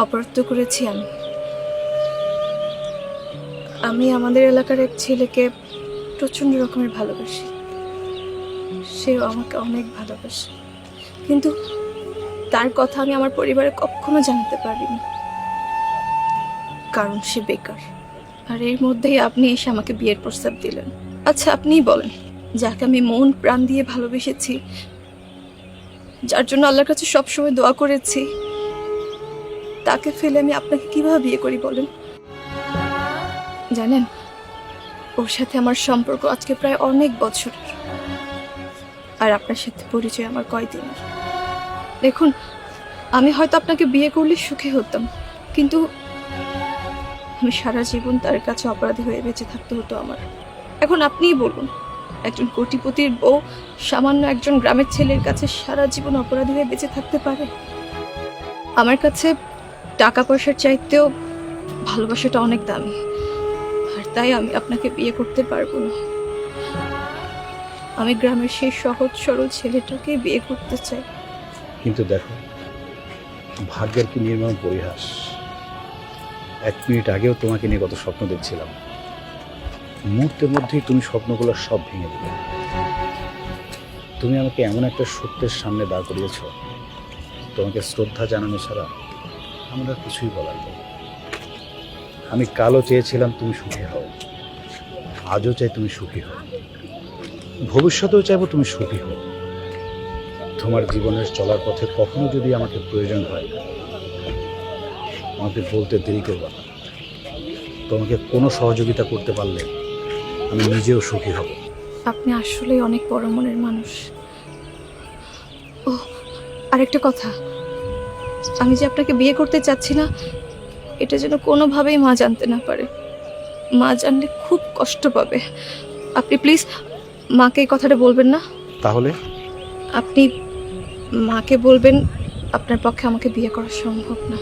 অপরাধ তো করেছি আমি। আমি আমাদের এলাকার এক ছেলেকে প্রচন্ড রকমের ভালোবাসি, সেও আমাকে অনেক ভালোবাসে, কিন্তু তার কথা আমি আমার পরিবারে কখনো জানাতে পারিনি, কারণ সে বেকার। আর এর মধ্যেই আপনি এসে আমাকে বিয়ের প্রস্তাব দিলেন। আচ্ছা, আপনিই বলেন, যাকে আমি মন প্রাণ দিয়ে ভালোবেসেছি, যার জন্য আল্লাহর কাছে সবসময় দোয়া করেছি, তাকে ফেলে আমি আপনাকে কিভাবে বিয়ে করি বলেন? জানেন, ওর সাথে আমার সম্পর্ক আজকে প্রায় অনেক বছরের, আর আপনার সাথে পরিচয় আমার কয়দিনের। দেখুন, আমি হয়তো আপনাকে বিয়ে করলে সুখী হতাম, কিন্তু আমি সারা জীবন তার কাছে অপরাধী হয়ে বেঁচে থাকতে হতো আমার। এখন আপনিই বলুন, একজন কোটিপতির বউ সামান্য একজন গ্রামের ছেলের কাছে সারা জীবন অপরাধী হয়ে বেঁচে থাকতে পারে? আমার কাছে টাকা পয়সার চাইতেও ভালোবাসাটা অনেক দামি, আর তাই আমি আপনাকে বিয়ে করতে পারবো না। আমি গ্রামের সেই সহজ সরল ছেলেটাকে বিয়ে করতে চাই। কিন্তু দেখো, ভাগ্যের কি নির্মম পরিহাস। 1 মিনিট আগেও তোমাকে নিয়ে কত স্বপ্ন দেখছিলাম, মুহূর্তের মধ্যেই তুমি স্বপ্নগুলো সব ভেঙে দিলে। তুমি আমাকে এমন একটা সত্যের সামনে দাঁড় করিয়েছ, তোমাকে শ্রদ্ধা জানানো ছাড়া আমার আর কিছুই বলার নেই। আমি কালও চেয়েছিলাম তুমি সুখী হও, আজও চাই তুমি সুখী হও, ভবিষ্যতেও চাইবো তুমি সুখী হও। তোমার জীবনের চলার পথে কখনো যদি আমাকে প্রয়োজন হয়, আমাকে বলতে দেরি করবা না। তোমাকে কোনো সহযোগিতা করতে পারলে আমি নিজেও সুখী হব। আপনি আসলেই অনেক বড় মনের মানুষ। ও, আরেকটা কথা, আমি যে আপনাকে বিয়ে করতে চাচ্ছি না, এটা যেন কোনোভাবেই মা জানতে না পারে। মা জানলে খুব কষ্ট পাবে। আপনি প্লিজ মাকে এই কথাটা বলবেন না। তাহলে আপনি মাকে বলবেন আপনার পক্ষে আমাকে বিয়ে করা সম্ভব না।